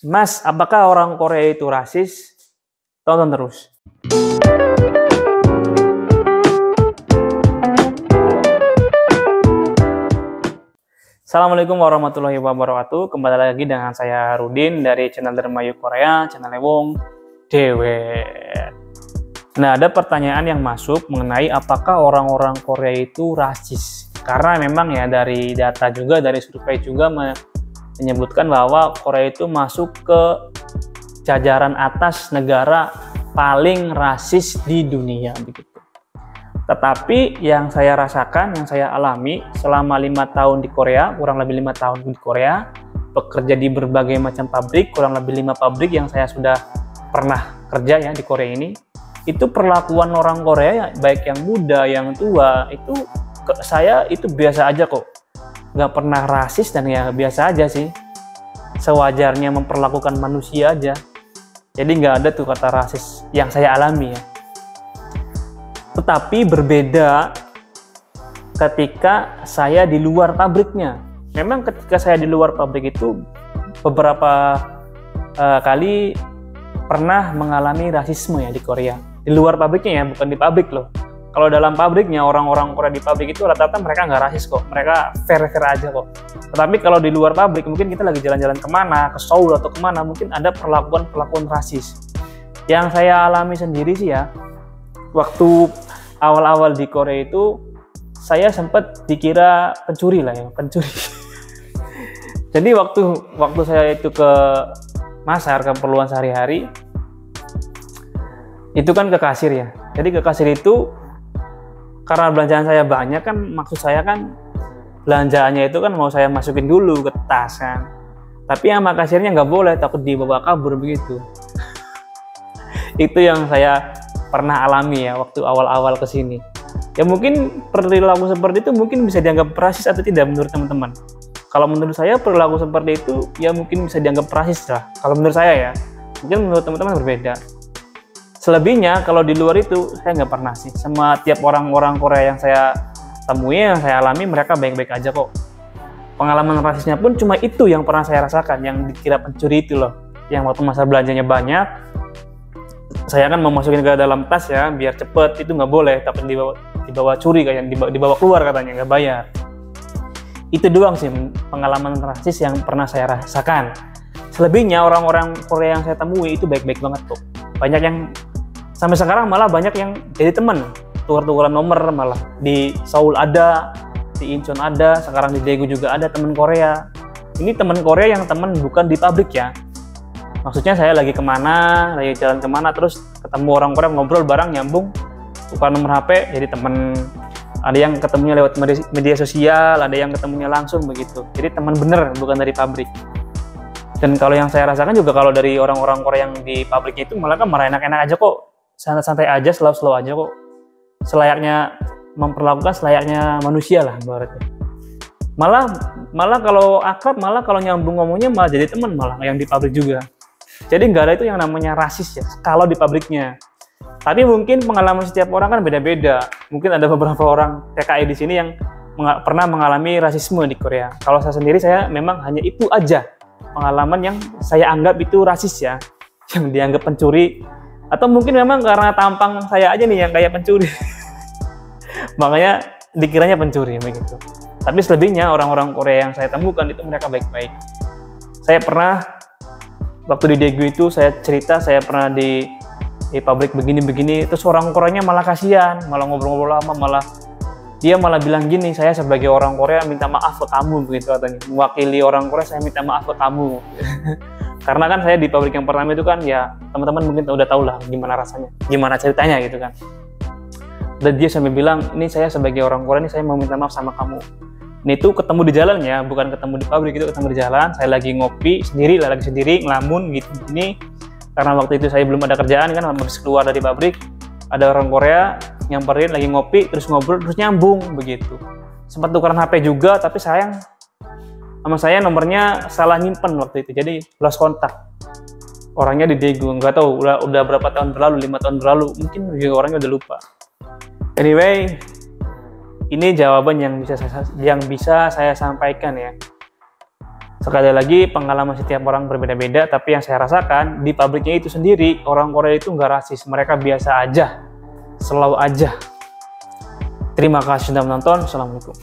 Mas, apakah orang Korea itu rasis? Tonton terus. Assalamualaikum warahmatullahi wabarakatuh. Kembali lagi dengan saya Rudin dari channel Dermayu Korea, channel Wong Dewe. Nah, ada pertanyaan yang masuk mengenai apakah orang-orang Korea itu rasis. Karena memang ya dari data juga, dari survei juga menyebutkan bahwa Korea itu masuk ke jajaran atas negara paling rasis di dunia begitu. Tetapi yang saya rasakan, yang saya alami selama 5 tahun di Korea, kurang lebih 5 tahun di Korea, bekerja di berbagai macam pabrik, kurang lebih 5 pabrik yang saya sudah pernah kerja ya di Korea ini, itu perlakuan orang Korea, baik yang muda, yang tua, itu ke saya itu biasa aja kok. Nggak pernah rasis dan ya biasa aja sih. Sewajarnya memperlakukan manusia aja. Jadi nggak ada tuh kata rasis yang saya alami ya. Tetapi berbeda ketika saya di luar pabriknya. Memang ketika saya di luar pabrik itu beberapa kali pernah mengalami rasisme ya di Korea. Di luar pabriknya ya, bukan di pabrik loh. Kalau dalam pabriknya, orang-orang Korea di pabrik itu rata-rata mereka nggak rasis kok. Mereka fair-fair aja kok. Tetapi kalau di luar pabrik, mungkin kita lagi jalan-jalan kemana, ke Seoul atau kemana, mungkin ada perlakuan-perlakuan rasis. Yang saya alami sendiri sih ya, waktu awal-awal di Korea itu, saya sempat dikira pencuri lah ya, pencuri. Jadi waktu saya itu ke pasar, keperluan sehari-hari, itu kan ke kasir ya. Jadi ke kasir itu, karena belanjaan saya banyak kan, maksud saya kan belanjaannya itu kan mau saya masukin dulu ke tas kan. Tapi sama kasirnya nggak boleh, takut dibawa kabur begitu. Itu yang saya pernah alami ya waktu awal-awal kesini. Ya mungkin perilaku seperti itu mungkin bisa dianggap rasis atau tidak menurut teman-teman. Kalau menurut saya perilaku seperti itu ya mungkin bisa dianggap rasis lah. Kalau menurut saya ya, mungkin menurut teman-teman berbeda. Selebihnya kalau di luar itu saya nggak pernah sih. Sama tiap orang-orang Korea yang saya temui, yang saya alami, mereka baik-baik aja kok. Pengalaman rasisnya pun cuma itu yang pernah saya rasakan, yang dikira pencuri itu loh. Yang waktu masa belanjanya banyak, saya kan mau masukin ke dalam tas ya, biar cepet, itu nggak boleh, tapi dibawa curi kayak dibawa keluar katanya, nggak bayar. Itu doang sih pengalaman rasis yang pernah saya rasakan. Selebihnya orang-orang Korea yang saya temui itu baik-baik banget kok. Banyak yang sampai sekarang malah banyak yang jadi teman, tukar-tukaran nomor malah. Di Seoul ada, di Incheon ada, sekarang di Daegu juga ada teman Korea. Ini teman Korea yang teman bukan di pabrik ya. Maksudnya saya lagi kemana, lagi jalan kemana, terus ketemu orang Korea ngobrol bareng, nyambung, tukar nomor HP, jadi teman. Ada yang ketemunya lewat media sosial, ada yang ketemunya langsung begitu. Jadi teman bener, bukan dari pabrik. Dan kalau yang saya rasakan juga kalau dari orang-orang Korea yang di pabriknya itu malah kan marah enak-enak aja kok. Santai-santai aja, slow-slow aja kok. Selayaknya memperlakukan selayaknya manusia lah berarti. Malah kalau akrab, malah kalau nyambung ngomongnya malah jadi teman malah yang di pabrik juga. Jadi nggak ada itu yang namanya rasis ya, kalau di pabriknya. Tapi mungkin pengalaman setiap orang kan beda-beda. Mungkin ada beberapa orang TKI di sini yang pernah mengalami rasisme di Korea. Kalau saya sendiri, saya memang hanya itu aja pengalaman yang saya anggap itu rasis ya, yang dianggap pencuri. Atau mungkin memang karena tampang saya aja nih yang kayak pencuri. Makanya dikiranya pencuri begitu. Tapi selebihnya orang-orang Korea yang saya temukan itu mereka baik-baik. Saya pernah waktu di Daegu itu saya cerita saya pernah di pabrik begini-begini, terus orang Koreanya malah kasihan, malah ngobrol-ngobrol lama, dia malah bilang gini, saya sebagai orang Korea minta maaf ke kamu begitu katanya. Mewakili orang Korea saya minta maaf ke kamu. Karena kan saya di pabrik yang pertama itu kan ya teman-teman mungkin udah tahu lah gimana rasanya, gimana ceritanya gitu kan. Dan dia sampai bilang, ini saya sebagai orang Korea ini saya mau minta maaf sama kamu. Ini tuh ketemu di jalan ya, bukan ketemu di pabrik, itu ketemu di jalan. Saya lagi ngopi sendiri, lagi sendiri ngelamun gitu gini. Karena waktu itu saya belum ada kerjaan kan, habis keluar dari pabrik, ada orang Korea nyamperin lagi ngopi, terus ngobrol, terus nyambung begitu. Sempat tukeran HP juga, tapi sayang sama saya nomornya salah nyimpen waktu itu, jadi lost kontak. Orangnya di Daegu, nggak tahu udah berapa tahun berlalu, 5 tahun berlalu, mungkin juga orangnya udah lupa. Anyway, ini jawaban yang bisa saya sampaikan ya. Sekali lagi, pengalaman setiap orang berbeda-beda, tapi yang saya rasakan di pabriknya itu sendiri, orang Korea itu nggak rasis, mereka biasa aja, selalu aja. Terima kasih sudah menonton, Assalamualaikum.